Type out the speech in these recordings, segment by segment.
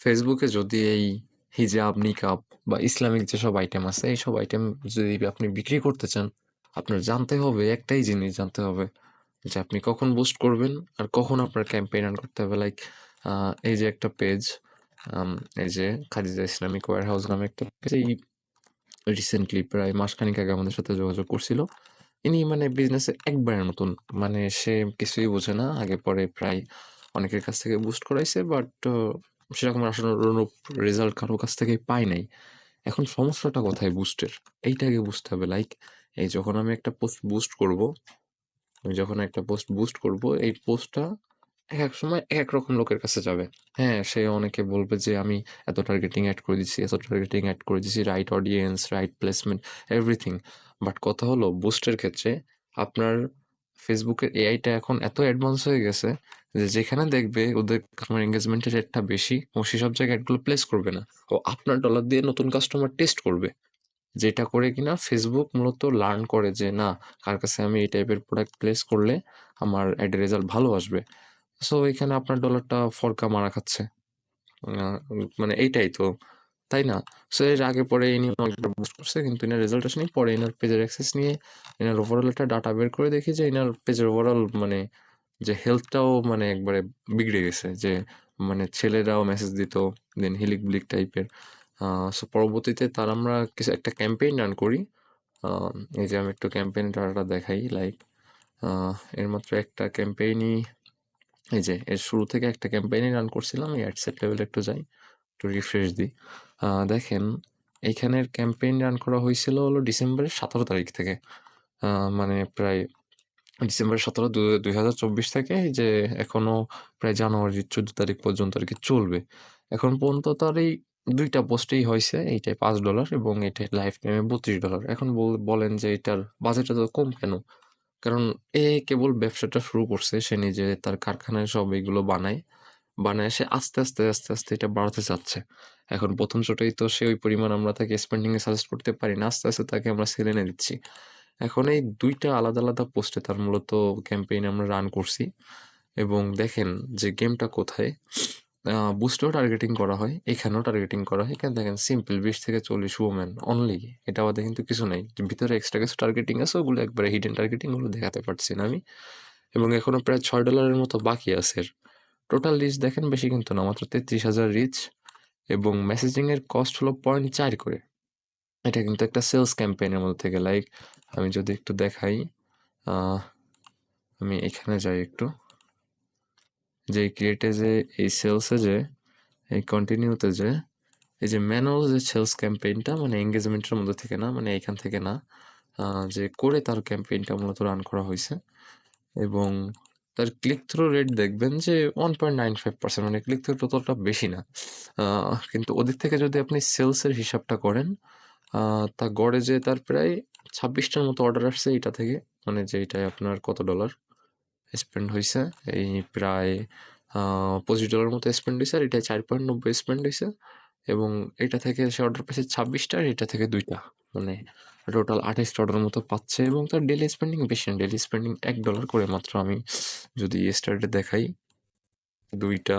ফেসবুকে যদি এই হিজাব, নিকাব বা ইসলামিক যেসব আইটেম আছে, এইসব আইটেম যদি আপনি বিক্রি করতে চান, আপনার জানতে হবে, একটাই জিনিস জানতে হবে যে আপনি কখন বুস্ট করবেন আর কখন আপনার ক্যাম্পেইন রান করতে হবে। লাইক এই যে একটা পেজ, এই যে খাদিজা ইসলামিক ওয়্যার হাউস নামে একটা পেজ, এই রিসেন্টলি প্রায় মাসখানেক আগে আমাদের সাথে যোগাযোগ করছিল। ইনি মানে বিজনেসে একবারে নতুন, মানে সে কিছুই বোঝে না। আগে পরে প্রায় অনেকের কাছ থেকে বুস্ট করাইছে, বাট সেরকম আশানুরূপ রেজাল্ট কারো কাছ থেকেই পাই নাই। এখন সমস্যাটা কোথায় বুস্টের? এইটা আগে বুঝতে হবে। লাইক এই যখন আমি একটা পোস্ট বুস্ট করব, এই পোস্টটা একেক সময় একেক রকম লোকের কাছে যাবে। হ্যাঁ, সে অনেকে বলবে যে আমি এত টার্গেটিং এড করে দিচ্ছি, right audience, right placement, everything. But কথা হলো বুস্টের ক্ষেত্রে আপনার ফেসবুকের এআইটা এখন এত অ্যাডভান্স হয়ে গেছে যে যেখানে দেখবে ওদের কাস্টমার এনগেজমেন্টের রেটটা বেশি, ও সেসব জায়গায় এডগুলো প্লেস করবে না। ও আপনার ডলার দিয়ে নতুন কাস্টমার টেস্ট করবে। যেটা করে কিনা ফেসবুক মূলত লার্ন করে যে না, কার কাছে আমি এই টাইপের প্রোডাক্ট প্লেস করলে আমার অ্যাডের রেজাল্ট ভালো আসবে। সো এখানে আপনার ডলারটা ফরকা মারা খাচ্ছে। মানে এইটাই তো, তাই না? সো এর আগে পরে ইনি অনেকবার বুস্ট করছে, কিন্তু এনার রেজাল্ট আসেনি। পরে এনার পেজের অ্যাক্সেস নিয়ে এনার ওভারঅল একটা ডাটা বের করে দেখি যে এনার পেজের ওভারঅল মানে যে হেলথটাও মানে একবারে বিগড়ে গেছে। যে মানে ছেলেরাও মেসেজ দিত, দেন হিলিক বিলিক টাইপের। সো পরবর্তীতে তার আমরা কিছু একটা ক্যাম্পেইন রান করি। আহ, এই যে আমি একটু ক্যাম্পেইন ডাটাটা দেখাই। লাইক এর মাত্র একটা ক্যাম্পেইনই, এই যে এর শুরু থেকে একটা ক্যাম্পেইনই রান করছিলাম। এই অ্যাডসেট লেভেলে একটু যাই, একটু রিফ্রেশ দিই। দেখেন এইখানের ক্যাম্পেইন রান করা হয়েছিল হলো ডিসেম্বরের 17 তারিখ থেকে। মানে প্রায় ডিসেম্বরের 17 2024 থেকে এই যে এখনো প্রায় জানুয়ারির 14 তারিখ পর্যন্ত আর কি চলবে। এখন পর্যন্ত তার এই দুইটা পোস্টেই হয়েছে এইটাই $5 এবং এটা লাইফ টাইমে $32। এখন বলেন যে এটার বাজেট এত কম কেন? কারণ এ কেবল ব্যবসাটা শুরু করছে, সে নিজে তার কারখানায় সব এগুলো বানায় সে আস্তে আস্তে এটা বাড়াতে চাচ্ছে। এখন প্রথম শটেই তো সে ওই পরিমাণ আমরা তাকে স্পেন্ডিং এ সাজেস্ট করতে পারি না। আস্তে আস্তে তাকে আমরা সেল এনে দিচ্ছি। এখন এই দুইটা আলাদা আলাদা পোস্টে তার মূলত ক্যাম্পেইন আমরা রান করছি। এবং দেখেন যে গেমটা কোথায়, বুস্টেও টার্গেটিং করা হয়, এখানেও টার্গেটিং করা হয়। এখানে দেখেন সিম্পল 20 থেকে 40 ওমেন অনলি। এটা বাদে কিন্তু কিছু নাই। ভিতরে এক্সট্রা কিছু টার্গেটিং আছে, ওগুলো একবারে হিডেন টার্গেটিং, ওগুলো দেখাতে পারছি না আমি। এবং এখনো প্রায় $6 মতো বাকি আছে এর। টোটাল রিচ দেখেন বেশি কিন্তু না, মাত্র 33,000 রিচ। এবং মেসেজিং এর কস্ট হলো 0.4 করে। এটা কিন্তু একটা সেলস ক্যাম্পেইনের মধ্যে থেকে। লাইক আমি যদি একটু দেখাই, আহ, আমি এখানে যাই একটু, যে ক্রিয়েটে যে এই সেলসে যে এই কন্টিনিউতে যে এই যে ম্যানুয়াল যে সেলস ক্যাম্পেইনটা, মানে এঙ্গেজমেন্টের মধ্যে থেকে না, মানে এখান থেকে না, যে করে তার ক্যাম্পেইনটা মূলত রান করা হয়েছে। এবং তার ক্লিক থ্রু রেট দেখবেন যে 1.95%, মানে ক্লিক থ্রু ততটা বেশি না। কিন্তু ওদিক থেকে যদি আপনি সেলসের হিসাবটা করেন, তা গড়ে যে তার প্রায় 26টার মতো অর্ডার আসছে এইটা থেকে। মানে যে এইটায় আপনার কত ডলার স্পেন্ড হয়েছে, এই প্রায় $25 মতো স্পেন্ড হয়েছে, আর এটা 4.90 স্পেন্ড হয়েছে। এবং এটা থেকে সে অর্ডার পেয়েছে 26টা, আর এটা থেকে 2টা, মানে টোটাল 28টা অর্ডার মতো পাচ্ছে। এবং তার ডেলি স্পেন্ডিং বেশি না, ডেলি স্পেন্ডিং $1 করে মাত্র। আমি যদি ইয়েস্টারডে দেখাই 2টা,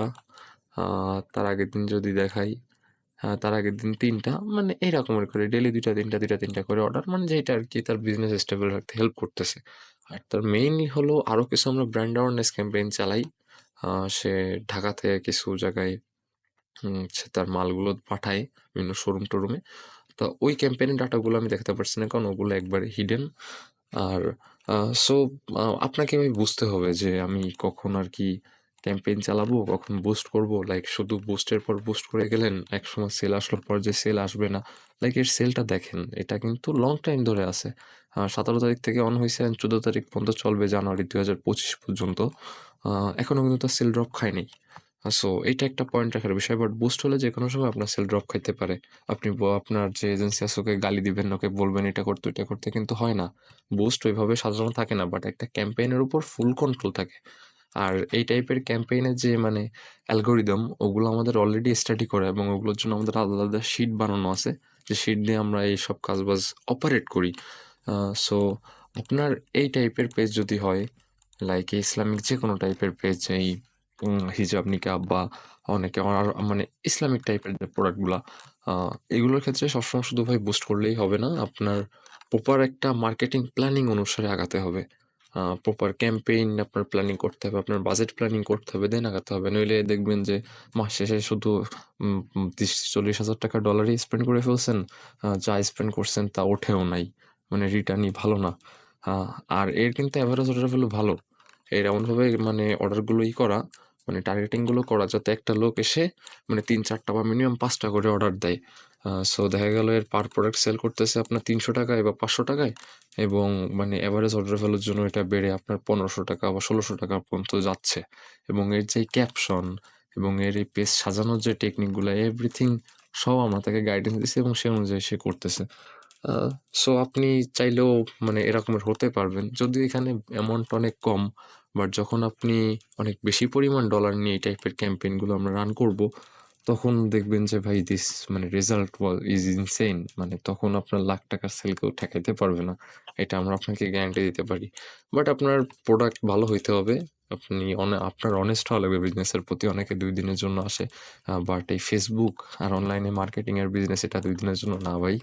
তার আগের দিন যদি দেখাই, তার আগের দিন 3টা, মানে এইরকমের করে ডেলি 2টা 3টা করে অর্ডার, মানে যেটা আর কি তার বিজনেস স্টেবল রাখতে হেল্প করতেছে। আর তার মেইনলি হলো আরও কিছু আমরা ব্র্যান্ড অ্যাওয়ারনেস ক্যাম্পেইন চালাই। সে ঢাকা থেকে কিছু জায়গায় সে তার মালগুলো পাঠায় বিভিন্ন শোরুমে। তো ওই ক্যাম্পেইনের ডাটাগুলো আমি দেখাতে পারছি না, কারণ ওগুলো একবারে হিডেন। আর সো আপনাকে ভাই বুঝতে হবে যে আমি কখন আর কি ক্যাম্পেইন চালাবো, কখন বুস্ট করব। লাইক শুধু বুস্টের পর বুস্ট করে গেলেন, একসময় সেল আসলোর পর যে সেল আসবে না। লাইক এর সেলটা দেখেন, এটা কিন্তু লং টাইম ধরে আছে। 17 তারিখ থেকে অন হয়েছে, 14 তারিখ পর্যন্ত চলবে, জানুয়ারি 2025 পর্যন্ত। এখনো কিন্তু তার সেল ড্রপ খায়নি। সো এইটা একটা পয়েন্ট রাখার বিষয়। বাট বুস্ট হলে যে কোনো সময় আপনার সেল ড্রপ খাইতে পারে। আপনি আপনার যে এজেন্সি আছে ওকে গালি দিবেন, ওকে বলবেন এটা করতে ওইটা করতে, কিন্তু হয় না। বুস্ট ওইভাবে সাজানো থাকে না, বাট একটা ক্যাম্পেইনের উপর ফুল কন্ট্রোল থাকে। আর এই টাইপের ক্যাম্পেইনের যে মানে অ্যালগোরিদম, ওগুলো আমাদের অলরেডি স্টাডি করা, এবং ওগুলোর জন্য আমাদের আলাদা আলাদা শিট বানানো আছে, যে শিট দিয়ে আমরা এই সব কাজবাজ অপারেট করি। সো আপনার এই টাইপের পেজ যদি হয়, লাইক ইসলামিক যে কোনো টাইপের পেজ, এই হিজাব, নিকাব বা অনেকে আর মানে ইসলামিক টাইপের যে প্রোডাক্টগুলা, আ এগুলোর ক্ষেত্রে সবসময় শুধু ভাই বুস্ট করলেই হবে না। আপনার প্রপার একটা মার্কেটিং প্ল্যানিং অনুসারে আগাতে হবে। প্রপার ক্যাম্পেইন আপনার প্ল্যানিং করতে হবে, আপনার বাজেট প্ল্যানিং করতে হবে, দেন আগাতে হবে। নইলে দেখবেন যে মাস শেষে শুধু ৩০-৪০ হাজার টাকা ডলারই স্পেন্ড করে ফেলছেন। যা স্পেন্ড করছেন তা ওঠেও নাই। মানে রিটার্নই ভালো না। আ আর এর কিন্তু এভারেজ অর্ডার ভ্যালু ভালো। এর এমনভাবে মানে অর্ডারগুলো করা, মানে টার্গেটিং গুলো করা যাতে একটা লোক এসে মানে ৩-৪ টা বা মিনিমাম ৫ টা করে অর্ডার দেয়। সো দেখা গেল এর পার প্রোডাক্ট সেল করতেছে আপনার ৳৩০০ বা ৳৫০০ এবং মানে এভারেজ অর্ডার ভ্যালুর জন্য এটা বেড়ে আপনার ৳১৫০০ বা ৳১৬০০ পর্যন্ত যাচ্ছে। এবং এর যে ক্যাপশন এবং এর এই পেজ সাজানোর যে টেকনিকগুলো এভরিথিং সব আমরা তাকে গাইডেন্স দিছি এবং সে অনুযায়ী সে করতেছে। আ সো আপনি চাইলেও মানে এরকমের হতে পারবেন। যদিও এখানে অ্যামাউন্ট অনেক কম, বাট যখন আপনি অনেক বেশি পরিমাণ ডলার নিয়ে এই টাইপের ক্যাম্পেইন গুলো আমরা রান করব, তখন দেখবেন যে ভাই মানে রেজাল্ট ইজ ইনসেইন। মানে তখন আপনার লাখ টাকার সেল কেউ ঠেকাইতে পারবে না। এটা আমরা আপনাকে গ্যারান্টি দিতে পারি। বাট আপনার প্রোডাক্ট ভালো হইতে হবে। আপনি আপনার অনেস্ট হওয়া লাগবে বিজনেসের প্রতি। অনেকে ২ দিনের জন্য আসে। বাট এই Facebook আর অনলাইনে মার্কেটিং এর বিজনেস এটা ২ দিনের জন্য না ভাই।